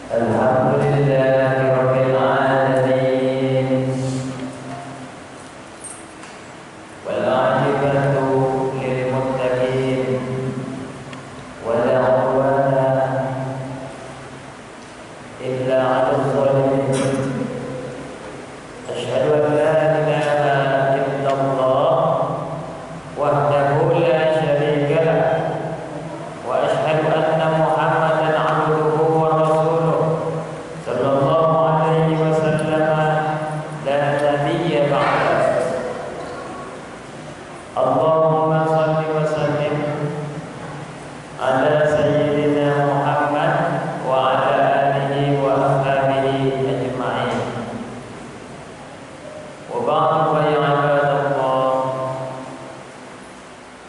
Alhamdulillahirabbil alamin wal 'aqibatu lil muttaqin wala 'udwana illa 'alal zalimin. Asyhadu an la ilaha illallah wahdahu la syarika lah wa asyhadu anna Muhammadan 'abduhu wa rasuluh sallallahu alaihi wasallam la nabiyya ba'da. Allahumma shalli wa sallim ala sayyidina Muhammad wa ala alihi wa ashabihi ajma'in. Wa ba'du fa ya ibadallah,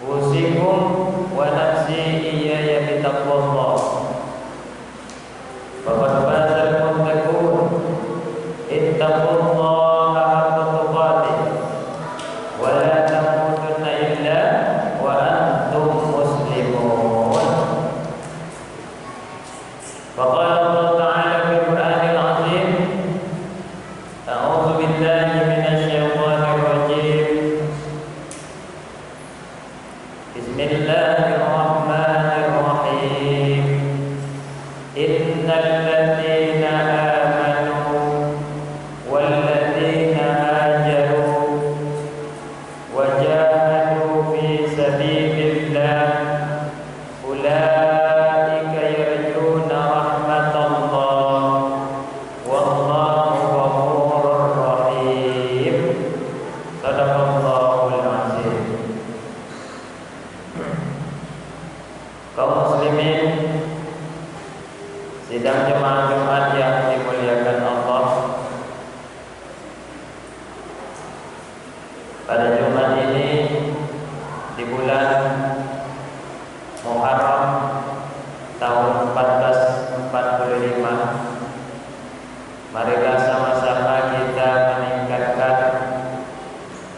usikum wa nafsi iyaya bi taqwallah. Faqad fazal muttaqun ittaqullaha haqqa tuqatih wa la tamutunna illa wa antum muslimun. Faqala Allah Ta'ala fil Qur'anil 'azim, a'udzu billahi minasy syaithanir rajim. Bismillahirrahmanirrahim. Innal ladzina amanu wal ladzina hajaru wa jahadu fi sabilillah ulaika yarjuna rahmatallah wallahu ghafurur rahim. Shadaqallahul azim. Kaum muslimin, sidang jemaah Jumat yang dimuliakan Allah, pada Jumat ini di bulan Muharram tahun 1445, marilah sama-sama kita meningkatkan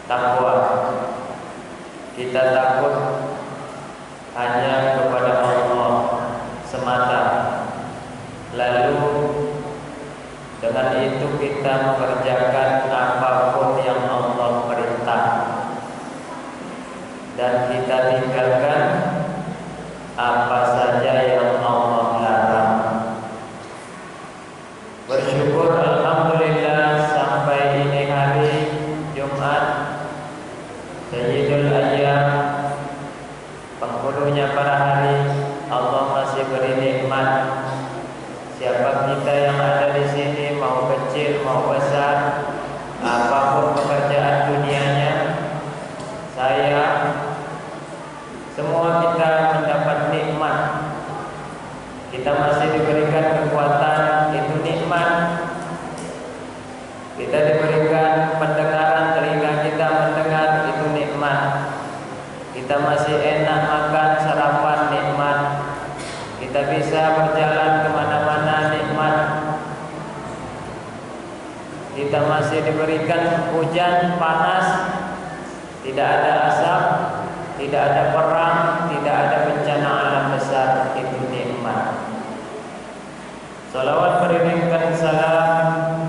takwa. Kita takut hanya kepada Allah semata. Lalu dengan itu kita mengerjakan apapun yang Allah perintah dan kita tinggalkan apa saja yang Allah larang. Bersyukur alhamdulillah sampai ini hari Jumat Sayyidul Ayyam, penghulunya para hari, Allah masih beri nikmat. Siapa kita yang ada di sini, mau kecil mau besar, apapun pekerjaan dunianya, saya, semua kita mendapat nikmat. Kita masih diberikan kekuatan, itu nikmat. Kita diberikan pendengaran, telinga kita mendengar, itu nikmat. Kita masih enak makan, sarapan, nikmat. Kita bisa berjalan kemana-mana, nikmat. Kita masih diberikan hujan, panas, tidak ada asap, tidak ada perang, tidak ada bencana alam besar, itu nikmat. Salawat beriringkan salam,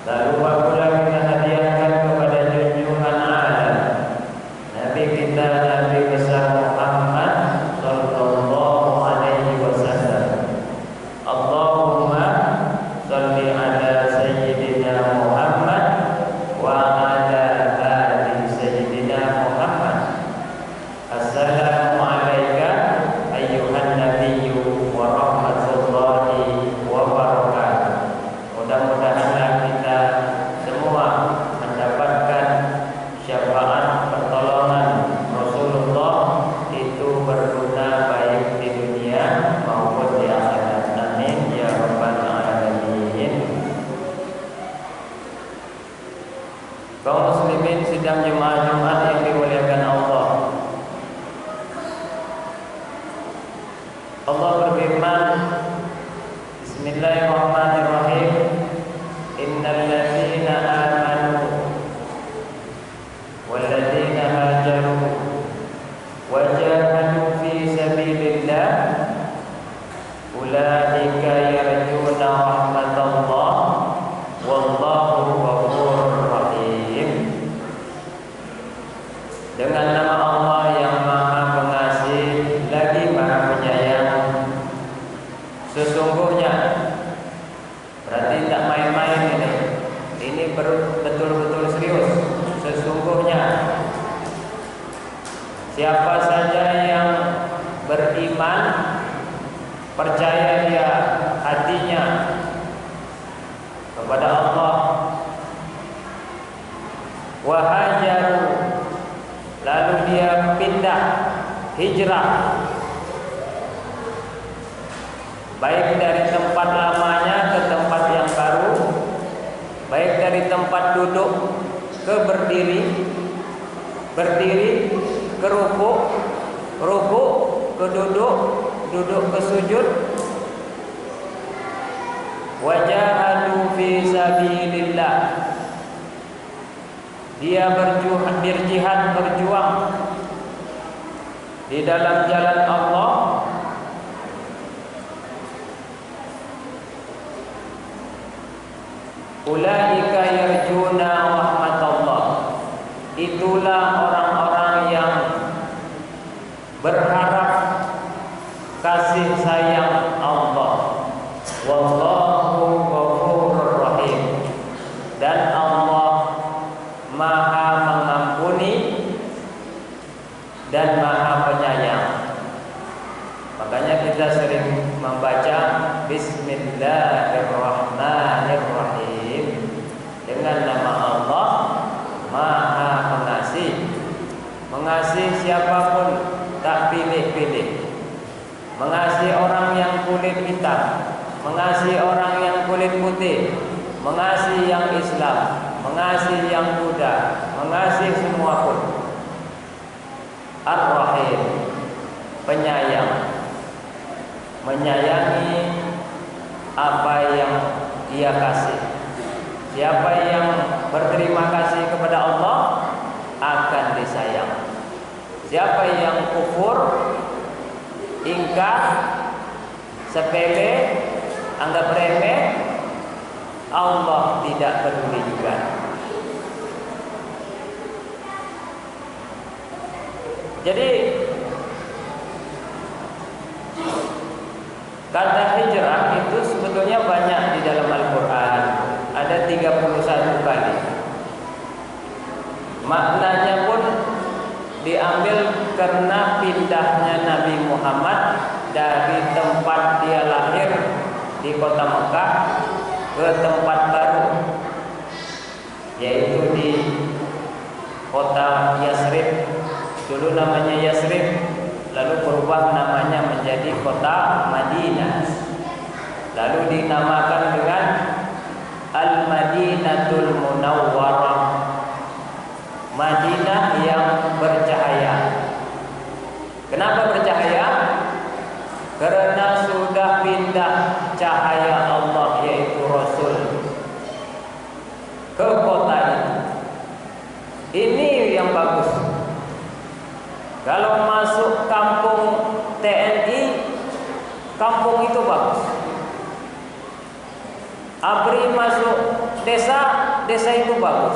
lalu pula kita hadiahkan kepada junjungan alam Nabi kita, Nabi besar Muhammad sallallahu alaihi wasallam. Allahumma shalli ala sayyidina Muhammad wa ala ali sayyidina Muhammad. Assalamu alayka ayyuhan nabiyyu wa rahmatullahi wa barakatuh. Mudah-mudahan kita semua mendapatkan syafaat pertolongan Rasulullah, itu berguna baik di dunia maupun di akhirat. Amin ya rabbal alamin. Kaum muslimin sidang jemaah Jumat yang dimuliakan Allah, Allah berfirman, Bismillahirrahmanirrahim. Innal ladzina amanu wal ladzina hajaru wa jahadu fi sabilillah ulaika yarjuna beriman, percaya dia hatinya kepada Allah, wa hajaru, lalu dia pindah hijrah, baik dari tempat lamanya ke tempat yang baru, baik dari tempat duduk ke berdiri, berdiri ke rukuk, rukuk ke duduk, duduk ke sujud. Wajahadu fi sabilillah, dia berjihad, berjuang di dalam jalan Allah. Ulaika yarjuna rahmatullah, itulah orang-orang yang berharap kasih sayang Allah. Wallahu ghafurur rahim, dan Allah Maha mengampuni dan Maha penyayang. Makanya kita sering membaca Bismillahirrahmanirrahim, dengan nama Allah Maha Pengasih. Mengasihi siapapun, tak pilih-pilih. Mengasihi orang yang kulit hitam, mengasihi orang yang kulit putih, mengasihi yang Islam, mengasihi yang Buddha, mengasihi semua pun. Ar-Rahim, penyayang, menyayangi apa yang dia kasih. Siapa yang berterima kasih kepada Allah akan disayang. Siapa yang kufur, ingkar, sepele, anggap remeh, Allah tidak peduli juga. Jadi kata hijrah itu sebetulnya banyak di dalam Al-Quran, ada 31 kali. Maknanya pun diambil karena pindahnya Nabi Muhammad dari tempat dia lahir di kota Mekah ke tempat baru, yaitu di kota Yasrib. Dulu namanya Yasrib, lalu berubah namanya menjadi kota Madinah, lalu dinamakan dengan Al-Madinatul Munawwarah, Madinah yang bercahaya. Kenapa bercahaya? Karena sudah pindah cahaya Allah, yaitu Rasul, ke kota ini. Ini yang bagus. Kalau masuk kampung TNI, kampung itu bagus. ABRI masuk desa, desa itu bagus.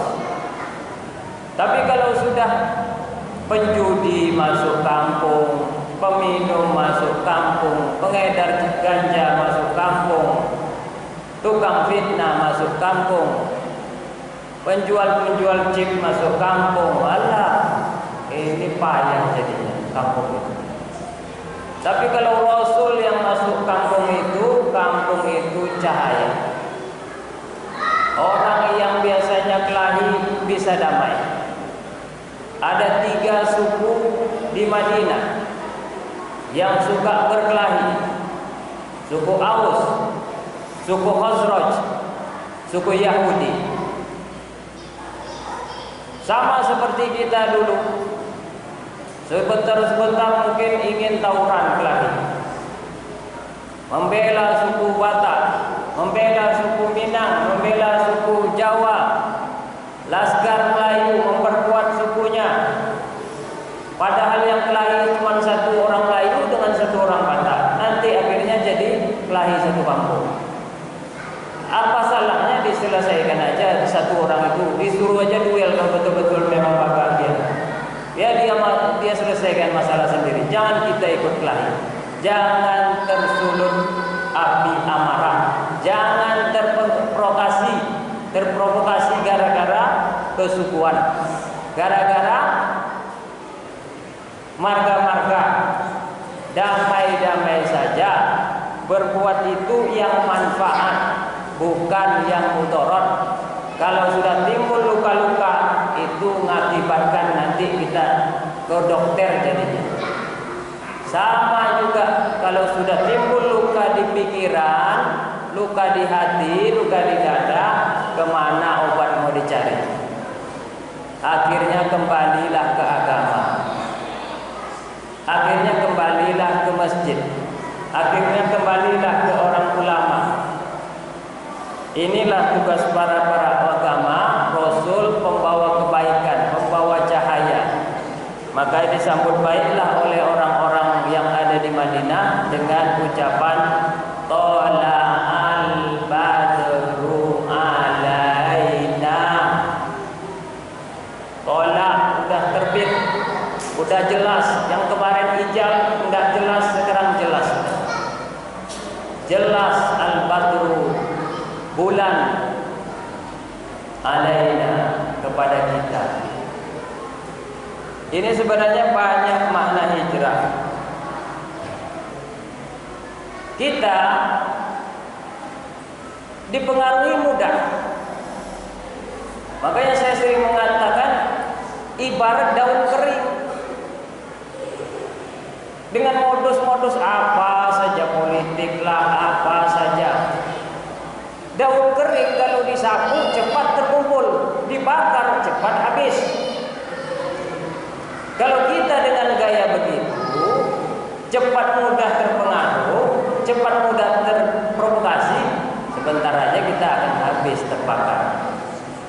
Tapi kalau sudah penjudi masuk kampung, peminum masuk kampung, pengedar ganja masuk kampung, tukang fitnah masuk kampung, penjual-penjual chip masuk kampung, alah, ini payah jadinya kampung itu. Tapi kalau Rasul yang masuk kampung itu cahaya. Orang yang biasanya kelahi bisa damai. Ada 3 suku di Madinah yang suka berkelahi. Suku Aus, suku Khazraj, suku Yahudi. Sama seperti kita dulu. Sebentar-sebentar mungkin ingin tawuran kelahi, membela suku Batak, membela suku Minang, membela suku Jawa. Laskar Melayu memperkuat sukunya, padahal yang kelahi cuma 1 orang Melayu dengan 1 orang Batak. Nanti akhirnya jadi kelahi 1 kampung. Apa salahnya diselesaikan aja 1 orang itu, disuruh aja duel kalau betul-betul memang bakal dia. Ya dia selesaikan masalah sendiri. Jangan kita ikut kelahi. Jangan tersulut api amarah. Jangan terprovokasi gara-gara kesukuan, gara-gara marga-marga, damai-damai saja. Berbuat itu yang manfaat, bukan yang mudarat. Kalau sudah timbul luka-luka, itu mengakibatkan nanti kita ke dokter jadinya. Sama juga kalau sudah timbul luka di pikiran, luka di hati, luka di dada, kemana obat mau dicari? Akhirnya kembalilah ke agama. Akhirnya kembalilah ke masjid. Akhirnya kembalilah ke orang ulama. Inilah tugas para agama, Rasul, pembawa kebaikan, pembawa cahaya. Maka disambut baiklah oleh orang-orang yang ada di Madinah dengan ucapan Tola'al badru alaina. Tola udah terbit, udah jelas. Yang kemarin hijab enggak jelas, sekarang jelas. Jelas al-badru, bulan, alaina, kepada kita. Ini sebenarnya banyak makna hijrah. Kita dipengaruhi mudah. Makanya saya sering mengatakan ibarat daun kering. Dengan modus-modus apa saja, politik lah, apa saja. Daun kering kalau disapu cepat terkumpul, dibakar cepat habis. Kalau kita dengan gaya begitu, cepat mudah terpengaruh, cepat mudah terprovokasi, sebentar aja kita akan habis terbakar.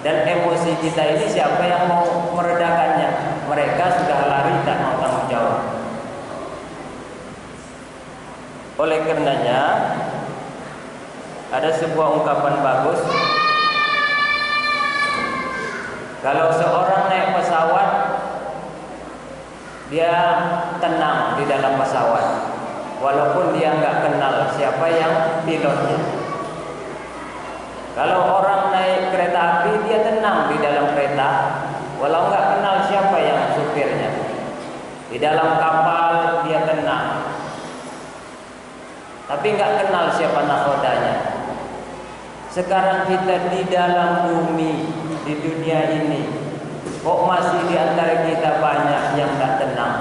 Dan emosi kita ini siapa yang mau meredakannya? Mereka sudah lari, tak mau tanggung jawab. Oleh karenanya, ada sebuah ungkapan bagus. Kalau seorang naik pesawat, dia tenang di dalam pesawat, walaupun dia nggak kenal siapa yang pilotnya. Kalau orang naik kereta api, dia tenang di dalam kereta, walau nggak kenal siapa yang supirnya. Di dalam kapal dia tenang, tapi nggak kenal siapa nakodanya. Sekarang kita di dalam bumi, di dunia ini, kok masih di antara kita banyak yang tak tenang.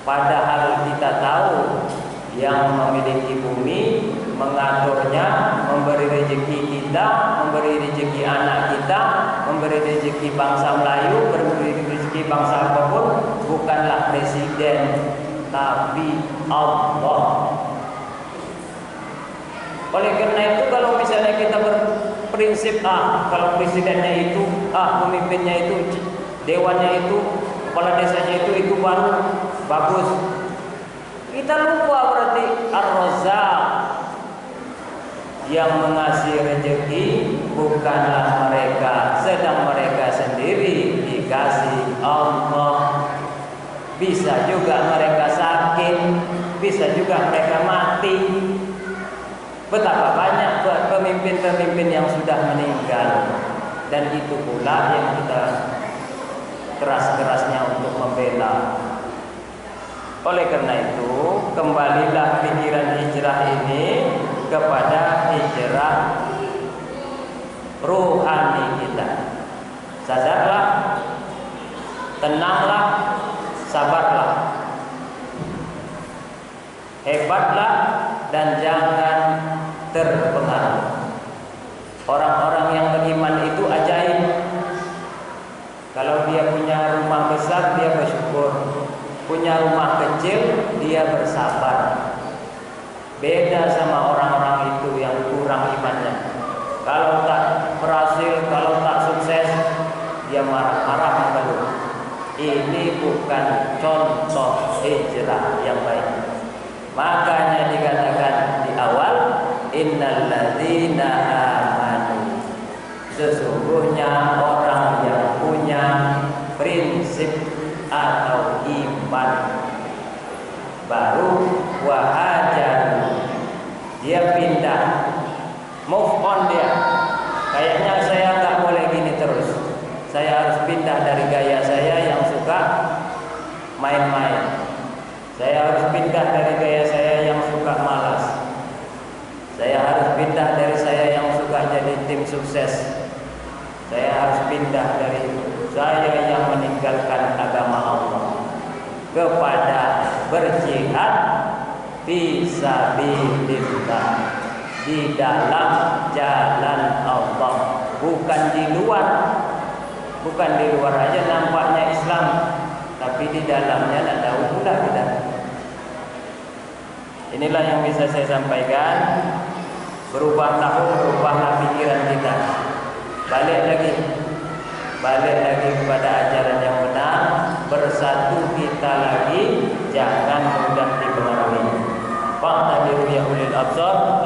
Padahal kita tahu yang memiliki bumi, mengaturnya, memberi rezeki kita, memberi rezeki anak kita, memberi rezeki bangsa Melayu, memberi rezeki bangsa apapun, bukanlah presiden, tapi Allah. Oleh karena itu, kalau misalnya kita berprinsip, kalau presidennya itu, pemimpinnya itu, dewannya itu, kepala desanya itu baru bagus. Kita lupa berarti Ar-Razzaq, yang mengasih rezeki bukanlah mereka, sedang mereka sendiri dikasih Allah. Bisa juga mereka sakit, bisa juga mereka mati. Betapa banyak pemimpin-pemimpin yang sudah meninggal, dan itu pula yang kita keras-kerasnya untuk membela. Oleh karena itu, kembalilah pikiran hijrah ini kepada hijrah ruhani kita. Sadarlah, tenanglah, sabarlah, hebatlah, dan jangan terpengaruh. Orang-orang yang beriman itu ajaib. Kalau dia punya rumah besar, dia bersyukur. Punya rumah kecil, dia bersabar. Beda sama orang-orang itu yang kurang imannya. Kalau tak berhasil, kalau tak sukses, dia marah-marah mengeluh. Ini bukan contoh hijrah yang baik. Makanya dikatakan di awal, innal ladzina amanu, sesungguhnya orang yang punya prinsip atau iman, baru wahajar, dia pindah, move on dia. Kayaknya saya nggak boleh gini terus, saya harus pindah dari gaya saya yang suka main-main. Saya Saya harus pindah dari gaya saya yang suka malas. Saya harus pindah dari saya yang suka jadi tim sukses. Saya harus pindah dari saya yang meninggalkan agama Allah kepada berjihad fisabilillah, di dalam jalan Allah, bukan di luar. Bukan di luar aja nampaknya Islam, tapi di dalamnya tidak tahu pula kita. Inilah yang bisa saya sampaikan. Berubah tahun, berubahlah pikiran kita. Balik lagi kepada ajaran yang benar. Bersatu kita lagi, jangan mudah dipengaruhi. Fa'tadiru ya ulil absar.